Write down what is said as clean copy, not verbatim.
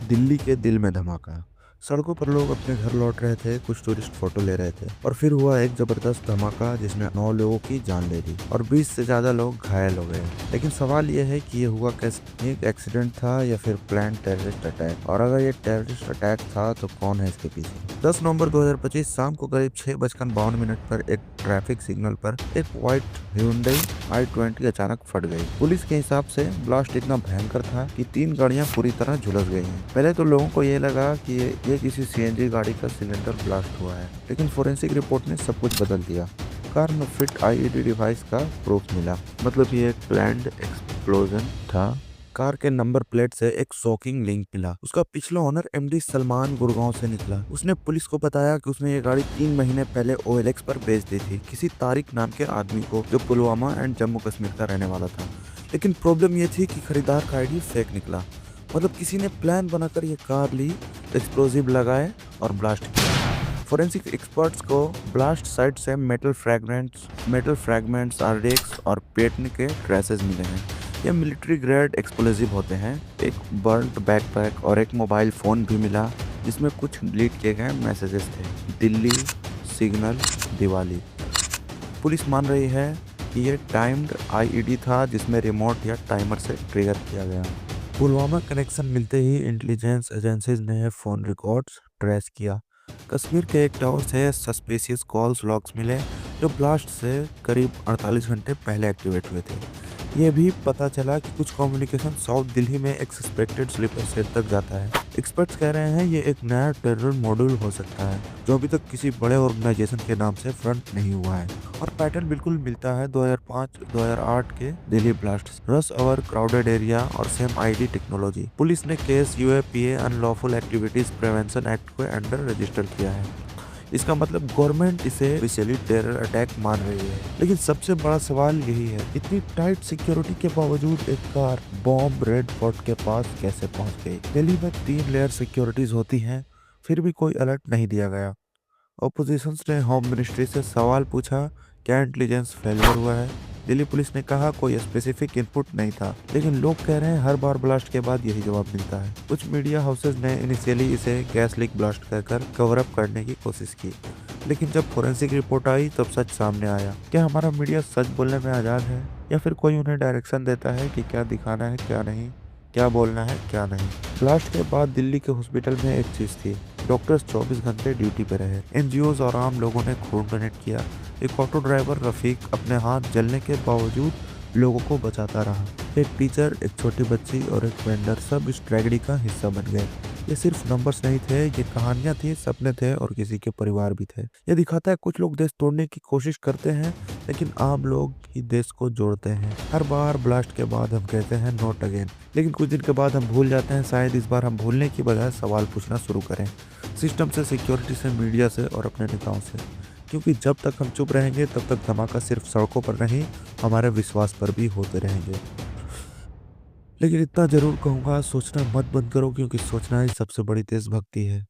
दिल्ली के दिल में धमाका। सड़कों पर लोग अपने घर लौट रहे थे, कुछ टूरिस्ट फोटो ले रहे थे और फिर हुआ एक जबरदस्त धमाका जिसने 9 लोगों की जान ले ली और 20 से ज्यादा लोग घायल हो गए। लेकिन सवाल यह है कि ये हुआ कैसे? एक एक्सीडेंट था या फिर प्लान टेररिस्ट अटैक? और अगर ये टेररिस्ट अटैक था तो कौन है इसके पीछे? 10 नवंबर 2025 शाम को करीब 6:52 पर एक ट्रैफिक सिग्नल पर एक व्हाइट Hyundai i20 अचानक फट गई। पुलिस के हिसाब से ब्लास्ट इतना भयंकर था कि 3 गाड़ियां पूरी तरह झुलस गई हैं। पहले तो लोगों को ये लगा कि ये किसी सीएनजी गाड़ी का सिलेंडर ब्लास्ट हुआ है, लेकिन फोरेंसिक रिपोर्ट ने सब कुछ बदल दिया। कार में फिट आईईडी डिवाइस का प्रूफ मिला, मतलब ये एक प्लान्ड एक्सप्लोजन था। कार के नंबर प्लेट से एक शॉकिंग लिंक मिला। उसका पिछला ओनर एमडी सलमान गुड़गांव से निकला। उसने पुलिस को बताया कि उसने ये गाड़ी 3 महीने पहले OLX पर बेच दी थी किसी तारिक नाम के आदमी को, जो पुलवामा एंड जम्मू कश्मीर का रहने वाला था। लेकिन प्रॉब्लम ये थी कि खरीदार का आईडी फेक निकला, मतलब किसी ने प्लान बनाकर ये कार ली, एक्सप्लोजिव लगाए और ब्लास्ट किया। फोरेंसिक एक्सपर्ट्स को ब्लास्ट साइट से मेटल फ्रैगमेंट्स, RDX और पेटन के ट्रेसेस मिले हैं। ये मिलिट्री ग्रेड एक्सप्लोजिव होते हैं। एक बर्न्ड बैकपैक और एक मोबाइल फ़ोन भी मिला जिसमें कुछ डिलीट किए गए मैसेजेस थे। दिल्ली, सिग्नल, दिवाली। पुलिस मान रही है कि ये टाइम्ड आईईडी था जिसमें रिमोट या टाइमर से ट्रिगर किया गया। पुलवामा कनेक्शन मिलते ही इंटेलिजेंस एजेंसीज ने फ़ोन रिकॉर्ड्स ट्रेस किया। कश्मीर के एक टावर से सस्पिशियस कॉल्स लॉग्स मिले जो ब्लास्ट से करीब 48 घंटे पहले एक्टिवेट हुए थे। ये भी पता चला कि कुछ कम्युनिकेशन साउथ दिल्ली में एक सस्पेक्टेड स्लीपर सेल तक जाता है। एक्सपर्ट्स कह रहे हैं ये एक नया टेरर मॉड्यूल हो सकता है जो अभी तक किसी बड़े ऑर्गेनाइजेशन के नाम से फ्रंट नहीं हुआ है। और पैटर्न बिल्कुल मिलता है 2005-2008 के Delhi blast, rush hour, crowded area और सेम आईडी टेक्नोलॉजी। पुलिस ने case UAPA unlawful activities prevention act को अंडर रजिस्टर किया है। इसका मतलब गवर्नमेंट इसे ऑफिशियली टेरर अटैक मान रही है। लेकिन सबसे बड़ा सवाल यही है, इतनी टाइट सिक्योरिटी के बावजूद एक कार बॉम्ब रेड फोर्ट के पास कैसे पहुंच गई? दिल्ली में 3 लेयर सिक्योरिटीज होती हैं, फिर भी कोई अलर्ट नहीं दिया गया। ऑपोजिशंस ने होम मिनिस्ट्री से सवाल पूछा, क्या इंटेलिजेंस फेलियर हुआ है? दिल्ली पुलिस ने कहा कोई स्पेसिफिक इनपुट नहीं था, लेकिन लोग कह रहे हैं हर बार ब्लास्ट के बाद यही जवाब मिलता है। कुछ मीडिया हाउसेज ने इनिशियली इसे गैस लीक ब्लास्ट कहकर कवर अप करने की कोशिश की, लेकिन जब फोरेंसिक रिपोर्ट आई तब सच सामने आया। क्या हमारा मीडिया सच बोलने में आज़ाद है, या फिर कोई उन्हें डायरेक्शन देता है कि क्या दिखाना है क्या नहीं, क्या बोलना है क्या नहीं? ब्लास्ट के बाद दिल्ली के हॉस्पिटल में एक चीज़ थी, डॉक्टर्स 24 घंटे ड्यूटी पे रहे। NGOs और आम लोगों ने खून डोनेट किया। एक ऑटो ड्राइवर रफीक अपने हाथ जलने के बावजूद लोगों को बचाता रहा। एक टीचर, एक छोटी बच्ची और एक वेंडर सब इस ट्रेजेडी का हिस्सा बन गए। ये सिर्फ नंबर्स नहीं थे, ये कहानियां थी, सपने थे और किसी के परिवार भी थे। ये दिखाता है कुछ लोग देश तोड़ने की कोशिश करते हैं, लेकिन आम लोग ही देश को जोड़ते हैं। हर बार ब्लास्ट के बाद हम कहते हैं नॉट अगेन, लेकिन कुछ दिन के बाद हम भूल जाते हैं। शायद इस बार हम भूलने की बजाय सवाल पूछना शुरू करें, सिस्टम से, सिक्योरिटी से, मीडिया से और अपने नेताओं से। क्योंकि जब तक हम चुप रहेंगे तब तक धमाका सिर्फ सड़कों पर नहीं, हमारे विश्वास पर भी होते रहेंगे। लेकिन इतना जरूर कहूंगा, सोचना मत बंद करो, क्योंकि सोचना ही सबसे बड़ी देशभक्ति है।